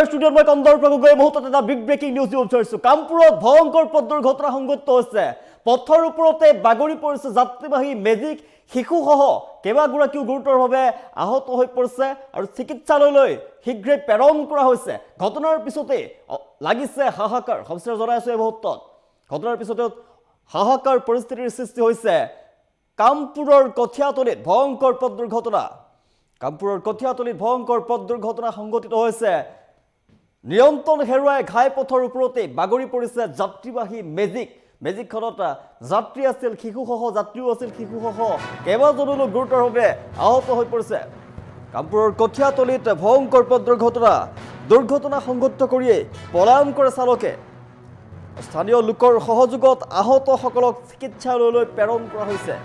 নমস্কাৰ ষ্টুডিঅ'ত মই কন্দৰ্প গগৈ মুহূৰ্তত এটা বিগ ব্ৰেকিং নিউজ দিব বিচাৰিছোঁ কামপুৰত ভয়ংকৰ পথ দুৰ্ঘটনা সংঘটিত হৈছে পথৰ ওপৰতে বাগৰি পৰিছে যাত্ৰীবাহী মেজিক শিশুসহ কেইবাগৰাকীও গুৰুতৰভাৱে আহত হৈ পৰিছে আৰু চিকিৎসালয়লৈ শীঘ্ৰে প্ৰেৰণ কৰা হৈছে ঘটনাৰ পিছতে লাগিছে হাহাকাৰ সবিশেষ জনাই আছো এই মুহূৰ্তত ঘটনাৰ পিছতে হাহাকাৰ পৰিস্থিতিৰ সৃষ্টি হৈছে কামপুৰৰ কঠিয়াতলিত ভয়ংকৰ পথ দুৰ্ঘটনা কামপুৰৰ কঠিয়াতলিত ভয়ংকৰ পথ দুৰ্ঘটনা সংঘটিত হৈছে নিয়ন্ত্ৰণ হেৰুৱাই ঘাই পথৰ ওপৰতে বাগৰি পৰিছে যাত্ৰীবাহী মেজিকখনত যাত্ৰী আছিল শিশুসহ যাত্ৰীও আছিল শিশুসহ কেইবাজনো লোক গুৰুতৰভাৱে আহত হৈ পৰিছে কামপুৰৰ কঠিয়াতলিত ভয়ংকৰ পথ দুৰ্ঘটনা সংঘটিত কৰিয়ে পলায়ন কৰে চালকে স্থানীয় লোকৰ সহযোগত আহতসকলক চিকিৎসালয়লৈ প্ৰেৰণ কৰা হৈছে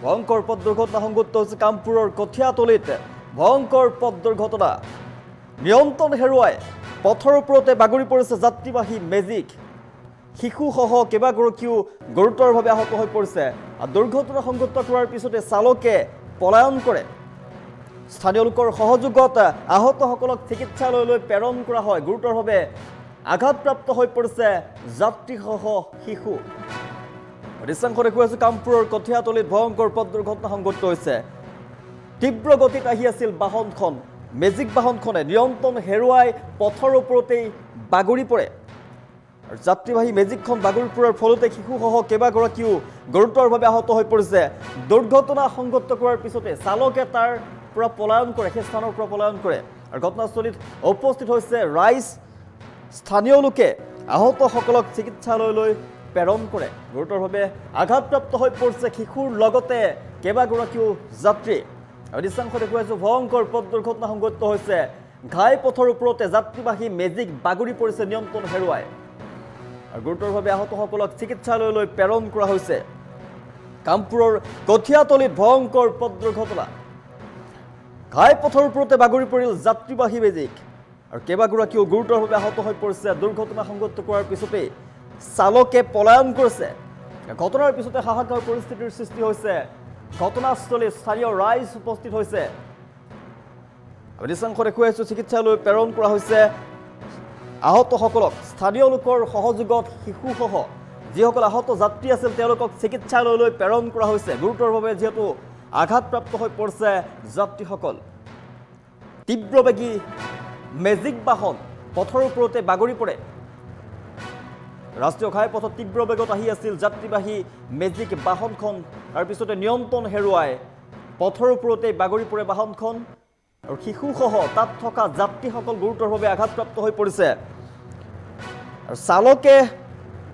ভয়ংকৰ পথ দুৰ্ঘটনা সংঘটিত হৈছে কামপুৰৰ কঠিয়াতলিত ভয়ংকৰ পথ দুৰ্ঘটনা নিয়ন্ত্ৰণ হেৰুৱাই পথৰ ওপৰতে বাগৰি পৰিছে যাত্ৰীবাহী মেজিক শিশুসহ কেইবাগৰাকীও গুৰুতৰভাৱে আহত হৈ পৰিছে আৰু দুৰ্ঘটনা সংঘটিত কৰাৰ পিছতে চালকে পলায়ন কৰে স্থানীয় লোকৰ সহযোগত আহতসকলক চিকিৎসালয়লৈ প্ৰেৰণ কৰা হয় গুৰুতৰভাৱে আঘাতপ্ৰাপ্ত হৈ পৰিছে যাত্ৰীসহ শিশু দৃশ্যাংশ দেখুৱাই আছো কামপুৰৰ কঠিয়াতলিত ভয়ংকৰ পথ দুৰ্ঘটনা সংঘটিত হৈছে তীব্ৰ গতিত আহি আছিল বাহনখন মেজিক বাহনখনে নিয়ন্ত্ৰণ হেৰুৱাই পথৰ ওপৰতেই বাগৰি পৰে আৰু যাত্ৰীবাহী মেজিকখন বাগৰি পৰাৰ ফলতে শিশুসহ কেইবাগৰাকীও গুৰুতৰভাৱে আহত হৈ পৰিছে দুৰ্ঘটনা সংঘটিত কৰাৰ পিছতে চালকে তাৰ পৰা পলায়ন কৰে সেই স্থানৰ পৰা পলায়ন কৰে আৰু ঘটনাস্থলীত উপস্থিত হৈছে ৰাইজ স্থানীয় লোকে আহতসকলক চিকিৎসালয়লৈ প্ৰেৰণ কৰে গুৰুতৰভাৱে আঘাতপ্ৰাপ্ত হৈ পৰিছে শিশুৰ লগতে কেইবাগৰাকীও যাত্ৰী আৰু দৃশ্যাংশ দেখুৱাইছো ভয়ংকৰ পথ দুৰ্ঘটনা সংঘটিত হৈছে ঘাই পথৰ ওপৰতে যাত্ৰীবাহী মেজিক বাগৰি পৰিছে নিয়ন্ত্ৰণ হেৰুৱাই আৰু গুৰুতৰভাৱে আহতসকলক চিকিৎসালয়লৈ প্ৰেৰণ কৰা হৈছে কামপুৰৰ কঠিয়াতলিত ভয়ংকৰ পথ দুৰ্ঘটনা ঘাই পথৰ ওপৰতে বাগৰি পৰিল যাত্ৰীবাহী মেজিক আৰু কেইবাগৰাকীও গুৰুতৰভাৱে আহত হৈ পৰিছে দুৰ্ঘটনা সংঘটিত কৰাৰ পিছতে চালকে পলায়ন কৰিছে ঘটনাৰ পিছতে হাহাকাৰ পৰিস্থিতিৰ সৃষ্টি হৈছে ঘটনাস্থলীত স্থানীয় ৰাইজ উপস্থিত হৈছে দৃশ্যাংশ দেখুৱাইছো চিকিৎসালয়লৈ প্ৰেৰণ কৰা হৈছে আহতসকলক স্থানীয় লোকৰ সহযোগত শিশুসহ যিসকল আহত যাত্ৰী আছিল তেওঁলোকক চিকিৎসালয়লৈ প্ৰেৰণ কৰা হৈছে গুৰুতৰভাৱে যিহেতু আঘাতপ্ৰাপ্ত হৈ পৰিছে যাত্ৰীসকল তীব্ৰবেগী মেজিক বাহন পথৰ ওপৰতে বাগৰি পৰে ৰাষ্ট্ৰীয় ঘাইপথত তীব্ৰ বেগত আহি আছিল যাত্ৰীবাহী মেজিক বাহনখন তাৰ পিছতে নিয়ন্ত্ৰণ হেৰুৱাই পথৰ ওপৰতে বাগৰি পৰে বাহনখন আৰু শিশুসহ তাত থকা যাত্ৰীসকল গুৰুতৰভাৱে আঘাতপ্ৰাপ্ত হৈ পৰিছে আৰু চালকে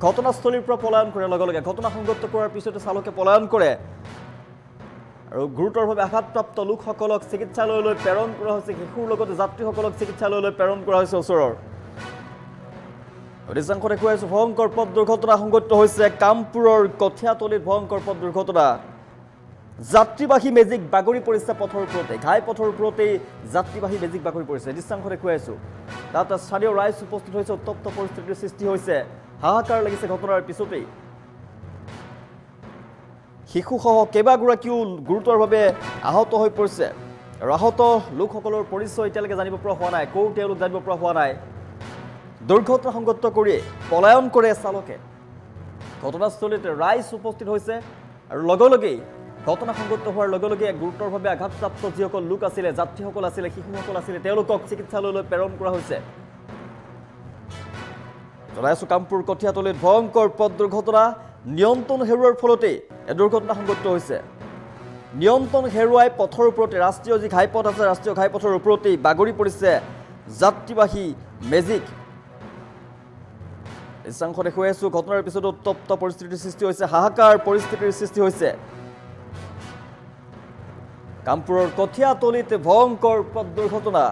ঘটনাস্থলীৰ পৰা পলায়ন কৰে লগে লগে ঘটনা সংঘটিত কৰাৰ পিছতে চালকে পলায়ন কৰে আৰু গুৰুতৰভাৱে আঘাতপ্ৰাপ্ত লোকসকলক চিকিৎসালয়লৈ প্ৰেৰণ কৰা হৈছে শিশুৰ লগতে যাত্ৰীসকলক চিকিৎসালয়লৈ প্ৰেৰণ কৰা হৈছে ওচৰৰ দৃশ্যাংশ দেখুৱাইছো ভয়ংকৰ পথ দুৰ্ঘটনা সংঘটিত হৈছে কামপুৰৰ কঠিয়াতলিত ভয়ংকৰ পথ দুৰ্ঘটনা যাত্ৰীবাহী মেজিক বাগৰি পৰিছে পথৰ ওপৰতে ঘাই পথৰ ওপৰতেই যাত্ৰীবাহী মেজিক বাগৰি পৰিছে দৃশ্যাংশ দেখুৱাইছো তাত স্থানীয় ৰাইজ উপস্থিত হৈছে উত্তপ্ত পৰিস্থিতিৰ সৃষ্টি হৈছে হাহাকাৰ লাগিছে ঘটনাৰ পিছতেই শিশুসহ কেইবাগৰাকীও গুৰুতৰভাৱে আহত হৈ পৰিছে আৰু আহত লোকসকলৰ পৰিচয় এতিয়ালৈকে জানিব পৰা হোৱা নাই ক'ৰ তেওঁলোক জানিব পৰা হোৱা নাই দুৰ্ঘটনা সংঘটিত কৰি পলায়ন কৰে চালকে ঘটনাস্থলীত ৰাইজ উপস্থিত হৈছে আৰু লগে লগেই ঘটনা সংঘটিত হোৱাৰ লগে লগে গুৰুতৰভাৱে আঘাতপ্ৰাপ্ত যিসকল লোক আছিলে যাত্ৰীসকল আছিলে শিশুসকল আছিলে তেওঁলোকক চিকিৎসালয়লৈ প্ৰেৰণ কৰা হৈছে জনাইছো কামপুৰ কঠিয়াতলিত ভয়ংকৰ পথ দুৰ্ঘটনা নিয়ন্ত্ৰণ হেৰুৱাৰ ফলতেই এই দুৰ্ঘটনা সংঘটিত হৈছে নিয়ন্ত্ৰণ হেৰুৱাই পথৰ ওপৰতে ৰাষ্ট্ৰীয় যি ঘাইপথ আছে ৰাষ্ট্ৰীয় ঘাইপথৰ ওপৰতেই বাগৰি পৰিছে যাত্ৰীবাহী মেজিক দৃশ্যাংশ দেখুৱাই আছো ঘটনাৰ পিছত উত্তপ্ত পৰিস্থিতিৰ সৃষ্টি হৈছে হাহাকাৰ পৰিস্থিতিৰ সৃষ্টি হৈছে কামপুৰৰ কঠিয়াতলিত ভয়ংকৰ পথ দুৰ্ঘটনা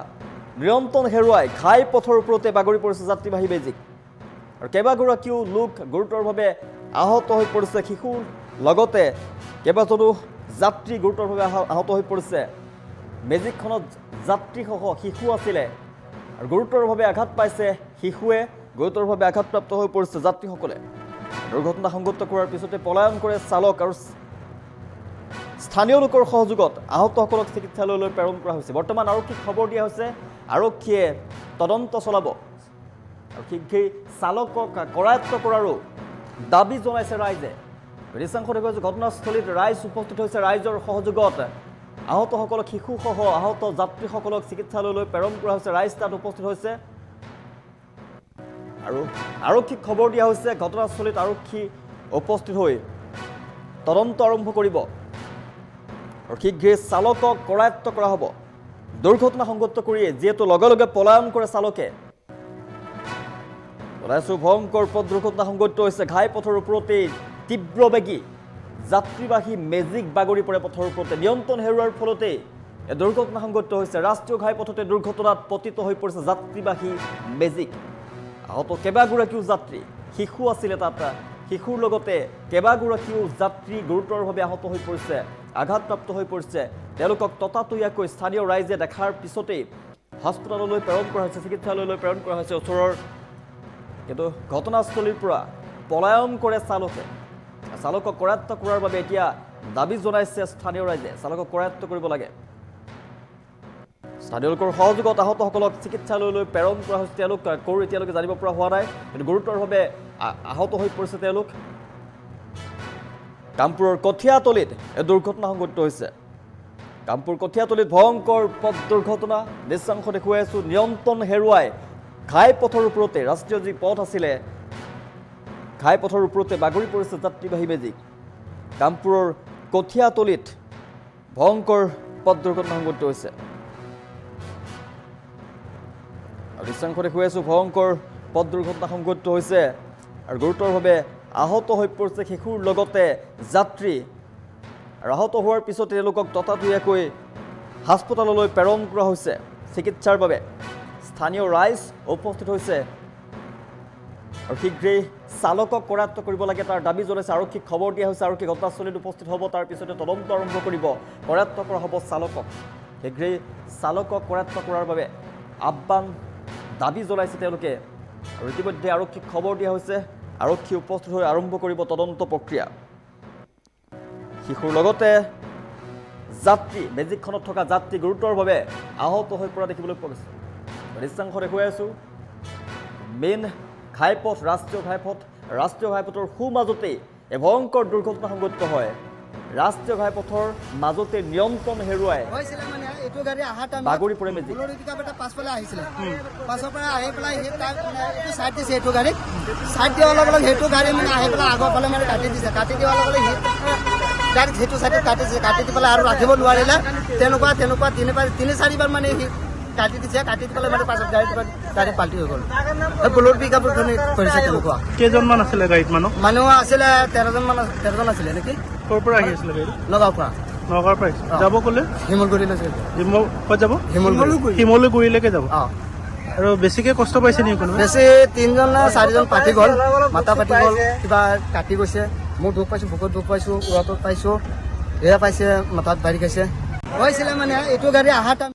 নিয়ন্ত্ৰণ হেৰুৱাই ঘাই পথৰ ওপৰতে বাগৰি পৰিছে যাত্ৰীবাহী মেজিক আৰু কেইবাগৰাকীও লোক গুৰুতৰভাৱে আহত হৈ পৰিছে শিশুৰ লগতে কেইবাজনো যাত্ৰী গুৰুতৰভাৱে আহত হৈ পৰিছে মেজিকখনত যাত্ৰীসহ শিশু আছিলে আৰু গুৰুতৰভাৱে আঘাত পাইছে শিশুৱে গুৰুতৰভাৱে আঘাতপ্ৰাপ্ত হৈ পৰিছে যাত্ৰীসকলে দুৰ্ঘটনা সংঘটিত কৰাৰ পিছতে পলায়ন কৰে চালক আৰু স্থানীয় লোকৰ সহযোগত আহতসকলক চিকিৎসালয়লৈ প্ৰেৰণ কৰা হৈছে বৰ্তমান আৰক্ষীক খবৰ দিয়া হৈছে আৰক্ষীয়ে তদন্ত চলাব আৰু শীঘ্ৰেই চালকক কৰায়ত্ব কৰাৰো দাবী জনাইছে ৰাইজে। দৃশ্যাংশ দেখুৱাইছোঁ ঘটনাস্থলীত ৰাইজ উপস্থিত হৈছে। ৰাইজৰ সহযোগত আহতসকলক শিশুসহ আহত যাত্ৰীসকলক চিকিৎসালয়লৈ প্ৰেৰণ কৰা হৈছে। ৰাইজ তাত উপস্থিত হৈছে আৰু আৰক্ষীক খবৰ দিয়া হৈছে। ঘটনাস্থলীত আৰক্ষী উপস্থিত হৈ তদন্ত আৰম্ভ কৰিব আৰু শীঘ্ৰেই চালকক কৰায়ত্ব কৰা হ'ব। দুৰ্ঘটনা সংঘটিত কৰিয়ে যিহেতু লগে লগে পলায়ন কৰে চালকে। জনাইছোঁ ভয়ংকৰ পথ দুৰ্ঘটনা সংঘটিত হৈছে। ঘাইপথৰ ওপৰতেই তীব্ৰবেগী যাত্ৰীবাহী মেজিক বাগৰি পৰে পথৰ ওপৰতে। নিয়ন্ত্ৰণ হেৰুৱাৰ ফলতেই এই দুৰ্ঘটনা সংঘটিত হৈছে। ৰাষ্ট্ৰীয় ঘাইপথতে দুৰ্ঘটনাত পতিত হৈ পৰিছে যাত্ৰীবাহী মেজিক। আহত কেইবাগৰাকীও যাত্ৰী, শিশু আছিলে তাত। শিশুৰ লগতে কেইবাগৰাকীও যাত্ৰী গুৰুতৰভাৱে আহত হৈ পৰিছে, আঘাতপ্ৰাপ্ত হৈ পৰিছে। তেওঁলোকক ততাতৈয়াকৈ স্থানীয় ৰাইজে দেখাৰ পিছতেই হস্পিটেললৈ প্ৰেৰণ কৰা হৈছে, চিকিৎসালয়লৈ প্ৰেৰণ কৰা হৈছে ওচৰৰ। কিন্তু ঘটনাস্থলীৰ পৰা পলায়ন কৰে চালকে। চালকক কৰায়ত্ব কৰাৰ বাবে এতিয়া দাবী জনাইছে স্থানীয় ৰাইজে। চালকক কৰায়ত্ব কৰিব লাগে। স্থানীয় লোকৰ সহযোগত আহতসকলক চিকিৎসালয়লৈ প্ৰেৰণ কৰা হৈছে। তেওঁলোক ক'ৰ এতিয়ালৈকে জানিব পৰা হোৱা নাই, কিন্তু গুৰুতৰভাৱে আহত হৈ পৰিছে তেওঁলোক। কামপুৰৰ কঠীয়াতলীত এই দুৰ্ঘটনা সংঘটিত হৈছে। কামপুৰ কঠীয়াতলীত ভয়ংকৰ পথ দুৰ্ঘটনা। দৃশ্যাংশ দেখুৱাই আছোঁ। নিয়ন্ত্ৰণ হেৰুৱাই ঘাইপথৰ ওপৰতে, ৰাষ্ট্ৰীয় যি পথ আছিলে ঘাইপথৰ ওপৰতে বাগৰি পৰিছে যাত্ৰীবাহী মেজিক। কামপুৰৰ কঠীয়াতলীত ভয়ংকৰ পথ দুৰ্ঘটনা সংঘটিত হৈছে। আৰু দৃশ্যাংশ দেখুৱাই আছোঁ। ভয়ংকৰ পথ দুৰ্ঘটনা সংঘটিত হৈছে আৰু গুৰুতৰভাৱে আহত হৈ পৰিছে শিশুৰ লগতে যাত্ৰী। আৰু আহত হোৱাৰ পিছতে তেওঁলোকক ততাতৈয়াকৈ হাস্পতাললৈ প্ৰেৰণ কৰা হৈছে চিকিৎসাৰ বাবে। স্থানীয় ৰাইজ উপস্থিত হৈছে আৰু শীঘ্ৰেই চালকক কৰায়ত্ব কৰিব লাগে তাৰ দাবী জনাইছে। আৰক্ষীক খবৰ দিয়া হৈছে। আৰক্ষী ঘটনাস্থলীত উপস্থিত হ'ব, তাৰ পিছতে তদন্ত আৰম্ভ কৰিব। কৰায়ত্ব কৰা হ'ব চালকক। শীঘ্ৰেই চালকক কৰায়ত্ব কৰাৰ বাবে আহ্বান, দাবী জনাইছে তেওঁলোকে। আৰু ইতিমধ্যে আৰক্ষীক খবৰ দিয়া হৈছে। আৰক্ষী উপস্থিত হৈ আৰম্ভ কৰিব তদন্ত প্ৰক্ৰিয়া। শিশুৰ লগতে যাত্ৰী, মেজিকখনত থকা যাত্ৰী গুৰুতৰভাৱে আহত হৈ পৰা দেখিবলৈ পোৱা গৈছে। দৃশ্যাংশ দেখুৱাই আছোঁ। মেইন ঘাইপথ, ৰাষ্ট্ৰীয় ঘাইপথৰ সোঁমাজতেই এই ভয়ংকৰ দুৰ্ঘটনা সংঘটিত হয়। ৰাষ্ট্ৰীয় ঘাইপথৰ মাজতে নিয়ন্ত্ৰণ হেৰুৱাই বাগৰি পৰে মেজিক। পাছফালে আহিছিলে, পাছৰ পৰা আহি পেলাই চাইড দিছে। এইটো গাড়ী চাইড দিয়াৰ লগে লগে সেইটো গাড়ী মানে আহি পেলাই আগৰ ফালে মানে কাটি দিছে। কাটি দিয়াৰ লগে লগে গাড়ী সেইটো চাইডত কাটিছে। কাটি দি পেলাই আৰু ৰাখিব নোৱাৰিলে। তেনেকুৱা তিনি চাৰিবাৰ মানে সি কাটি দিছে। কাটি দি পেলাই মানে পাছত গাড়ী পাল্টি হৈ গ'ল। বুলেট পিকআপৰ কৰিছে। তেনেকুৱা কেইজনমান আছিলে গাড়ীত মানুহ আছিলে 13জন আছিলে নেকি। ক'ৰ পৰা আহি আছিলে গাড়ী? নগাঁৱৰ পৰা। নগাঁৱৰ পৰা আহিছে। যাব ক'লে? শিমলগুৰিলৈ ক'ত যাব? শিমলুগুৰিলৈকে যাব। আৰু বেছিকে কষ্ট পাইছে নেকি কোনোবা? বেছি 3জন নে 4জন পাতি গ'ল, মাথা পাতি গ'ল, কিবা কাটি গৈছে। মোৰ দুখ পাইছোঁ, বুকুত দুখ পাইছোঁ, উৰাটোত পাইছোঁ, এয়া পাইছে, মাথাত বাঢ়ি গৈছে। হৈছিলে মানে এইটো গাড়ী অহা টাইম